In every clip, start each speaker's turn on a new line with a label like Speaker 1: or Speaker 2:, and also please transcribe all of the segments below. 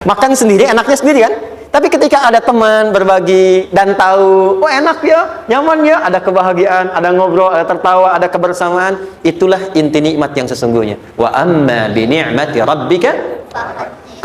Speaker 1: Makan sendiri, enaknya sendiri kan? Tapi ketika ada teman berbagi dan tahu, oh enak ya, nyaman ya, ada kebahagiaan, ada ngobrol, ada tertawa, ada kebersamaan, itulah inti nikmat yang sesungguhnya. Wa amma bi ni'mati rabbika,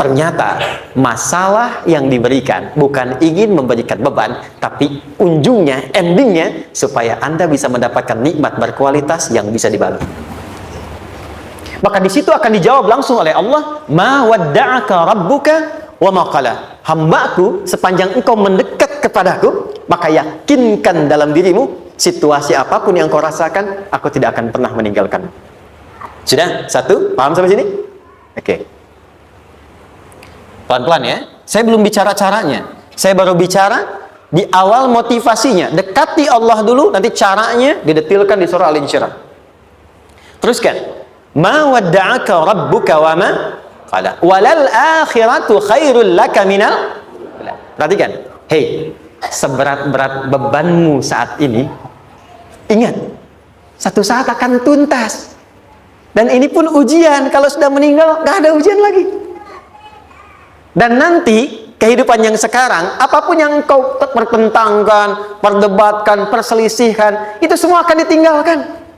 Speaker 1: ternyata masalah yang diberikan bukan ingin memberikan beban, tapi ujungnya, endingnya supaya Anda bisa mendapatkan nikmat berkualitas yang bisa dibalut. Maka di situ akan dijawab langsung oleh Allah, ma wadda'aka rabbuka wa ma qala. Hambaku, sepanjang engkau mendekat kepadaku, maka yakinkan dalam dirimu, situasi apapun yang kau rasakan, aku tidak akan pernah meninggalkan. Sudah? Satu? Paham sampai sini? Oke. Pelan-pelan ya. Saya belum bicara caranya. Saya baru bicara di awal motivasinya. Dekati Allah dulu, nanti caranya didetilkan di surah Al-Insyirah. Teruskan. Ma wadda'aka rabbuka wa ma qala walal akhiratu khairul laka minal. Perhatikan, hei, seberat-berat bebanmu saat ini, ingat, satu saat akan tuntas. Dan ini pun ujian. Kalau sudah meninggal, gak ada ujian lagi. Dan nanti kehidupan yang sekarang, apapun yang kau pertentangkan, perdebatkan, perselisihkan, itu semua akan ditinggalkan.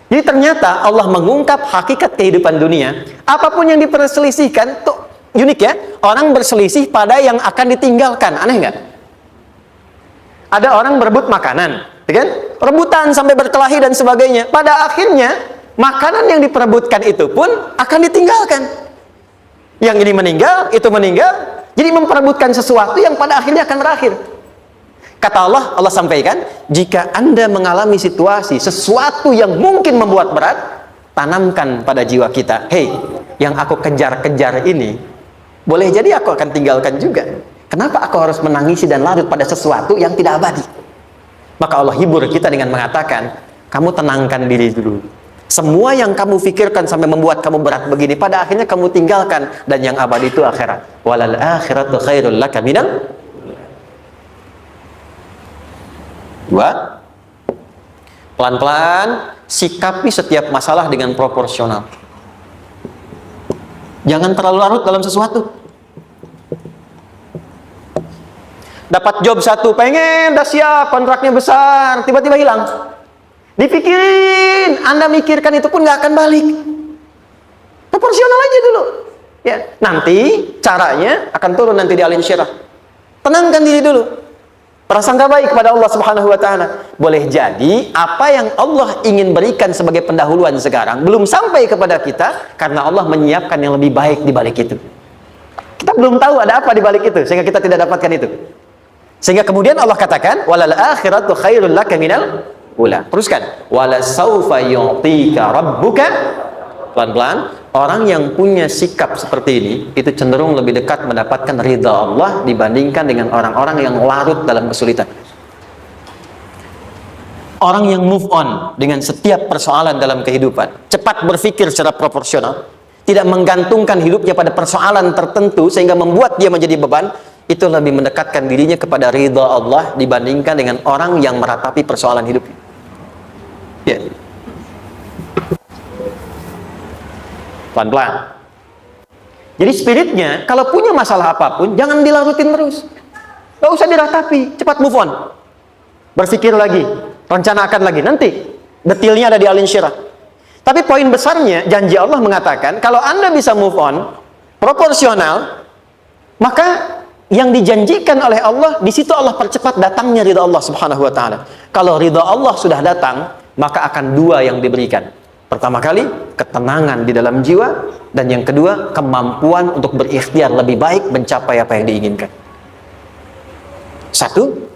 Speaker 1: Jadi ternyata Allah mengungkap hakikat kehidupan dunia. Apapun yang diperselisihkan, tuh unik ya. Orang berselisih pada yang akan ditinggalkan. Aneh nggak? Ada orang berebut makanan, ya kan? Rebutan sampai berkelahi dan sebagainya. Pada akhirnya, makanan yang diperebutkan itu pun akan ditinggalkan. Yang ini meninggal, itu meninggal. Jadi memperebutkan sesuatu yang pada akhirnya akan berakhir. Kata Allah, Allah sampaikan, jika Anda mengalami situasi, sesuatu yang mungkin membuat berat, tanamkan pada jiwa kita, hei, yang aku kejar-kejar ini, boleh jadi aku akan tinggalkan juga. Kenapa aku harus menangisi dan larut pada sesuatu yang tidak abadi? Maka Allah hibur kita dengan mengatakan, kamu tenangkan diri dulu. Semua yang kamu pikirkan sampai membuat kamu berat begini, pada akhirnya kamu tinggalkan. Dan yang abadi itu akhirat. Walal akhiratu khairul laka minal. Dua, pelan-pelan sikapi setiap masalah dengan proporsional. Jangan terlalu larut dalam sesuatu. Dapat job satu, pengen, udah siap, kontraknya besar, tiba-tiba hilang. Dipikirin, Anda mikirkan itu pun nggak akan balik. Proporsional aja dulu. Ya, nanti caranya akan turun nanti di Al-Insyirah. Tenangkan diri dulu. Prasangka baik kepada Allah Subhanahu wa Ta'ala. Boleh jadi apa yang Allah ingin berikan sebagai pendahuluan sekarang belum sampai kepada kita karena Allah menyiapkan yang lebih baik di balik itu. Kita belum tahu ada apa di balik itu sehingga kita tidak dapatkan itu. Sehingga kemudian Allah katakan walal akhiratu khairul laka minal ula. Teruskan, wala saufa yu'tika rabbuka. Pelan-pelan, orang yang punya sikap seperti ini itu cenderung lebih dekat mendapatkan ridha Allah dibandingkan dengan orang-orang yang larut dalam kesulitan. Orang yang move on dengan setiap persoalan dalam kehidupan, cepat berpikir secara proporsional, tidak menggantungkan hidupnya pada persoalan tertentu sehingga membuat dia menjadi beban, itu lebih mendekatkan dirinya kepada ridha Allah dibandingkan dengan orang yang meratapi persoalan hidupnya. Ya. Pelan-pelan. Jadi spiritnya, kalau punya masalah apapun, jangan dilarutin terus. Gak usah diratapi, cepat move on. Berpikir lagi, rencanakan lagi. Nanti, detailnya ada di Al-Insyirah. Tapi poin besarnya, janji Allah mengatakan, kalau Anda bisa move on, proporsional, maka yang dijanjikan oleh Allah, di situ Allah percepat datangnya ridha Allah Subhanahu wa Ta'ala. Kalau ridha Allah sudah datang, maka akan dua yang diberikan. Pertama kali, ketenangan di dalam jiwa, dan yang kedua, kemampuan untuk berikhtiar lebih baik mencapai apa yang diinginkan. Satu,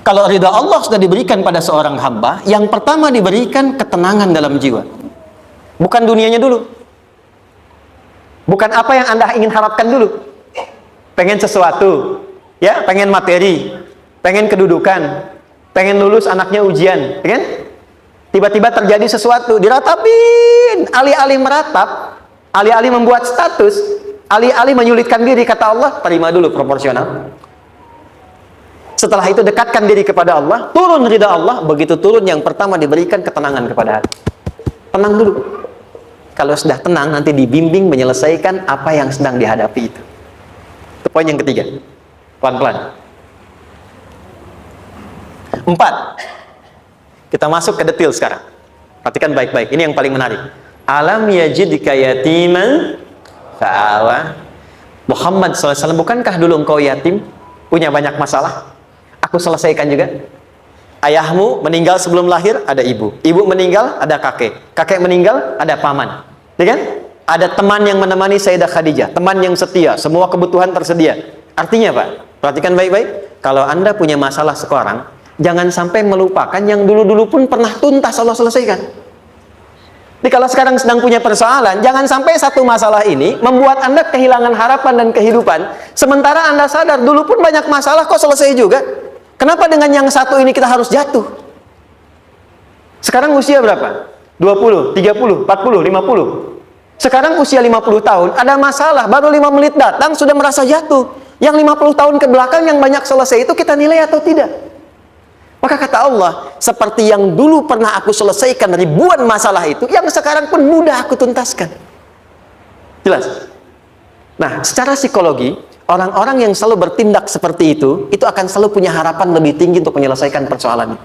Speaker 1: kalau ridha Allah sudah diberikan pada seorang hamba, yang pertama diberikan ketenangan dalam jiwa. Bukan dunianya dulu. Bukan apa yang Anda ingin harapkan dulu. Pengen sesuatu, ya, pengen materi, pengen kedudukan, pengen lulus anaknya ujian, ya kan? Tiba-tiba terjadi sesuatu, diratapin, alih-alih meratap, alih-alih membuat status, alih-alih menyulitkan diri, kata Allah, terima dulu proporsional. Setelah itu dekatkan diri kepada Allah, turun ridha Allah, begitu turun yang pertama diberikan ketenangan kepada hati. Tenang dulu. kalau sudah tenang nanti dibimbing menyelesaikan apa yang sedang dihadapi itu. Itu poin yang ketiga. Pelan-pelan. 4. Kita masuk ke detail sekarang. Perhatikan baik-baik. Ini yang paling menarik. Alam yajidka yatiman fa'awa. Muhammad SAW, bukankah dulu engkau yatim? Punya banyak masalah? Aku selesaikan juga. Ayahmu meninggal sebelum lahir, ada ibu. Ibu meninggal, ada kakek. Kakek meninggal, ada paman. Ya kan? Ada teman yang menemani Sayyidah Khadijah. Teman yang setia. Semua kebutuhan tersedia. Artinya Pak, perhatikan baik-baik. Kalau Anda punya masalah sekarang, jangan sampai melupakan yang dulu-dulu pun pernah tuntas Allah selesaikan. Jadi kalau sekarang sedang punya persoalan, jangan sampai satu masalah ini membuat Anda kehilangan harapan dan kehidupan. Sementara Anda sadar, dulu pun banyak masalah kok selesai juga. Kenapa dengan yang satu ini kita harus jatuh? Sekarang usia berapa? 20, 30, 40, 50. Sekarang usia 50 tahun, ada masalah, baru 5 menit datang sudah merasa jatuh. Yang 50 tahun ke belakang yang banyak selesai itu kita nilai atau tidak? Maka kata Allah, seperti yang dulu pernah aku selesaikan ribuan masalah itu, yang sekarang pun mudah aku tuntaskan. Jelas? Nah, secara psikologi, orang-orang yang selalu bertindak seperti itu akan selalu punya harapan lebih tinggi untuk menyelesaikan persoalannya.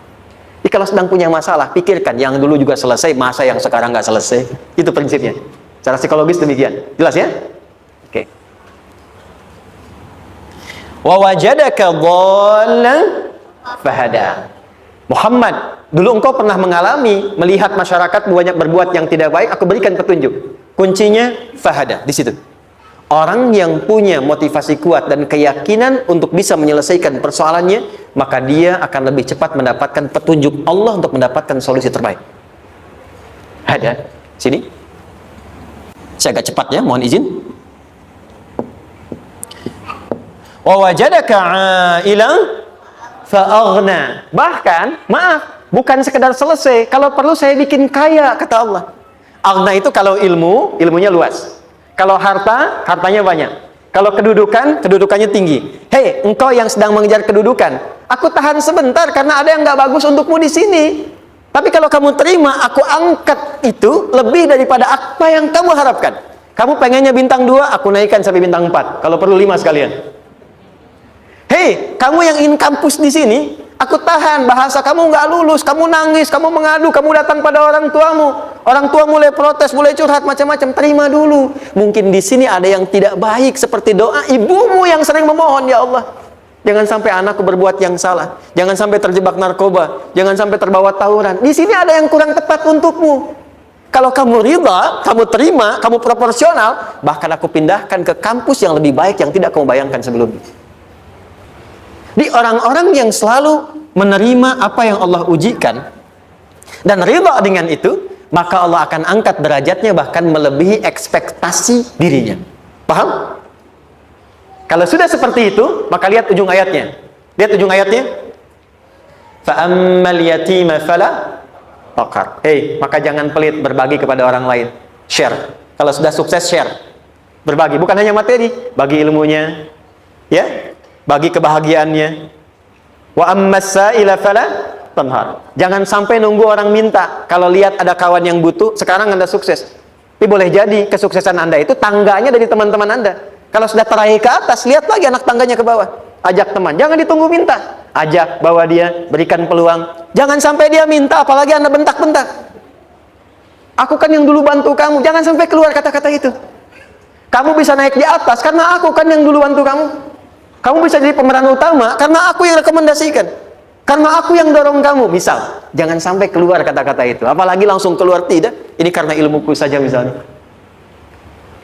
Speaker 1: Jadi kalau sedang punya masalah, pikirkan yang dulu juga selesai, masa yang sekarang nggak selesai. Itu prinsipnya. Secara psikologis demikian. Jelas ya? Oke. Wa wajadaka dhallan fahada. Muhammad, dulu engkau pernah mengalami melihat masyarakat banyak berbuat yang tidak baik, aku berikan petunjuk. Kuncinya fahada di situ. Orang yang punya motivasi kuat dan keyakinan untuk bisa menyelesaikan persoalannya, maka dia akan lebih cepat mendapatkan petunjuk Allah untuk mendapatkan solusi terbaik. Ada sini. Saya agak cepat ya, mohon izin. Wa wajadaka 'ailan fa'aghna. Bahkan, maaf, bukan sekedar selesai. Kalau perlu saya bikin kaya, kata Allah. Aghna itu kalau ilmu, ilmunya luas. Kalau harta, hartanya banyak. Kalau kedudukan, kedudukannya tinggi. Hei, engkau yang sedang mengejar kedudukan, aku tahan sebentar karena ada yang nggak bagus untukmu di sini. Tapi kalau kamu terima, aku angkat itu lebih daripada apa yang kamu harapkan. Kamu pengennya bintang 2, aku naikkan sampai bintang 4. Kalau perlu 5 sekalian. Hei, kamu yang ingin kampus di sini, aku tahan. Bahasa kamu nggak lulus, kamu nangis, kamu mengadu, kamu datang pada orang tuamu. Orang tua mulai protes, mulai curhat macam-macam. Terima dulu. Mungkin di sini ada yang tidak baik seperti doa ibumu yang sering memohon, ya Allah, jangan sampai anakku berbuat yang salah. Jangan sampai terjebak narkoba. Jangan sampai terbawa tawuran. Di sini ada yang kurang tepat untukmu. Kalau kamu ridha, kamu terima, kamu proporsional, bahkan aku pindahkan ke kampus yang lebih baik yang tidak kamu bayangkan sebelumnya. Di orang-orang yang selalu menerima apa yang Allah ujikan dan ridha dengan itu, maka Allah akan angkat derajatnya bahkan melebihi ekspektasi dirinya. Paham? Kalau sudah seperti itu, maka lihat ujung ayatnya. Lihat ujung ayatnya. Fa ammal yatima fala taqhar. Hei, maka jangan pelit berbagi kepada orang lain. Share. Kalau sudah sukses, share. Berbagi, bukan hanya materi, bagi ilmunya, ya, bagi kebahagiaannya. Wa ammas sa'ila fala tanhar. Jangan sampai nunggu orang minta. Kalau lihat ada kawan yang butuh, sekarang Anda sukses. Tapi boleh jadi kesuksesan Anda itu tangganya dari teman-teman Anda. Kalau sudah teraih ke atas, lihat lagi anak tangganya ke bawah. Ajak teman, jangan ditunggu minta. Ajak, bawa dia, berikan peluang. Jangan sampai dia minta, apalagi Anda bentak-bentak. Aku kan yang dulu bantu kamu. Jangan sampai keluar kata-kata itu. Kamu bisa naik di atas karena aku kan yang dulu bantu kamu. Kamu bisa jadi pemeran utama karena aku yang rekomendasikan. Karena aku yang dorong kamu. Misal, jangan sampai keluar kata-kata itu. Apalagi langsung keluar, tidak. Ini karena ilmuku saja misalnya.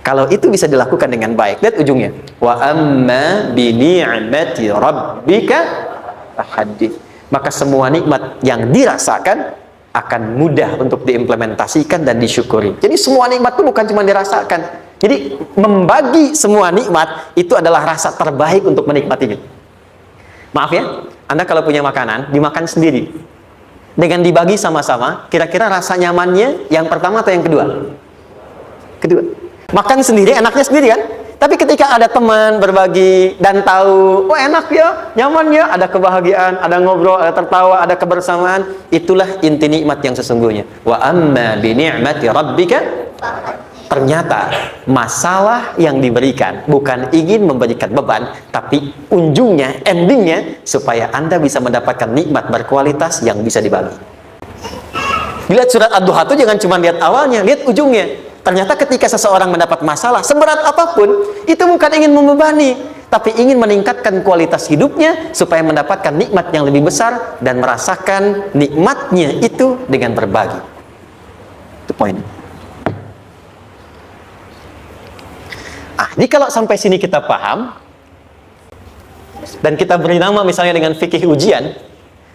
Speaker 1: Kalau itu bisa dilakukan dengan baik, lihat ujungnya. Wa amma bi ni'mati rabbika fahaddits. Maka semua nikmat yang dirasakan akan mudah untuk diimplementasikan dan disyukuri. Jadi semua nikmat itu bukan cuma dirasakan. Jadi membagi semua nikmat itu adalah rasa terbaik untuk menikmatinya. Maaf ya, Anda kalau punya makanan, dimakan sendiri. Dengan dibagi sama-sama, kira-kira rasa nyamannya yang pertama atau yang kedua? Kedua. Makan sendiri, enaknya sendiri kan? Tapi ketika ada teman berbagi dan tahu, oh enak ya, nyaman ya, ada kebahagiaan, ada ngobrol, ada tertawa, ada kebersamaan, itulah inti nikmat yang sesungguhnya. Wa amma bi ni'mati rabbika ternyata masalah yang diberikan bukan ingin memberikan beban, tapi ujungnya, endingnya, supaya Anda bisa mendapatkan nikmat berkualitas yang bisa dibagi. Lihat surat Ad-Duha itu jangan cuma lihat awalnya, lihat ujungnya. Ternyata ketika seseorang mendapat masalah, seberat apapun, itu bukan ingin membebani, tapi ingin meningkatkan kualitas hidupnya supaya mendapatkan nikmat yang lebih besar dan merasakan nikmatnya itu dengan berbagi. Itu poin. Jadi kalau sampai sini kita paham, dan kita beri nama misalnya dengan fikih ujian,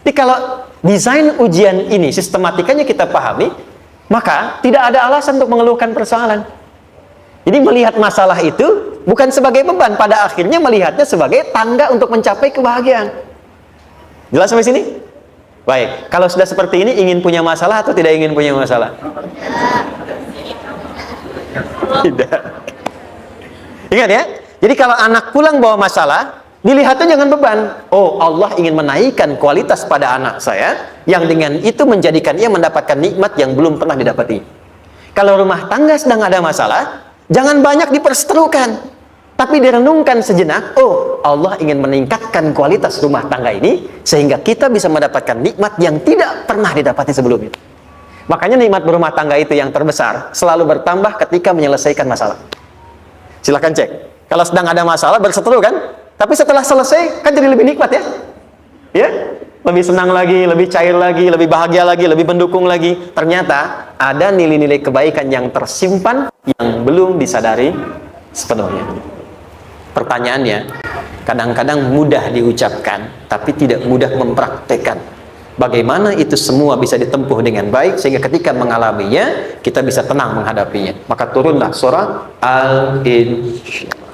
Speaker 1: jadi kalau desain ujian ini, sistematikanya kita pahami, maka tidak ada alasan untuk mengeluhkan persoalan. Jadi melihat masalah itu bukan sebagai beban, pada akhirnya melihatnya sebagai tangga untuk mencapai kebahagiaan. Jelas sampai sini? Baik, kalau sudah seperti ini, ingin punya masalah atau tidak ingin punya masalah? Tidak. Ingat ya, jadi kalau anak pulang bawa masalah, dilihatnya jangan beban. Oh, Allah ingin menaikkan kualitas pada anak saya, yang dengan itu menjadikan ia mendapatkan nikmat yang belum pernah didapati. Kalau rumah tangga sedang ada masalah, jangan banyak diperseterukan, tapi direnungkan sejenak. Oh, Allah ingin meningkatkan kualitas rumah tangga ini, sehingga kita bisa mendapatkan nikmat yang tidak pernah didapati sebelumnya. Makanya nikmat berumah tangga itu yang terbesar, selalu bertambah ketika menyelesaikan masalah. Silahkan cek. Kalau sedang ada masalah, berseteru kan? Tapi setelah selesai, kan jadi lebih nikmat ya? Ya? Lebih senang lagi, lebih cair lagi, lebih bahagia lagi, lebih mendukung lagi. Ternyata ada nilai-nilai kebaikan yang tersimpan yang belum disadari sepenuhnya. Pertanyaannya, kadang-kadang mudah diucapkan, tapi tidak mudah mempraktekkan. Bagaimana itu semua bisa ditempuh dengan baik, sehingga ketika mengalaminya, kita bisa tenang menghadapinya. Maka turunlah surah Al-Insyirah.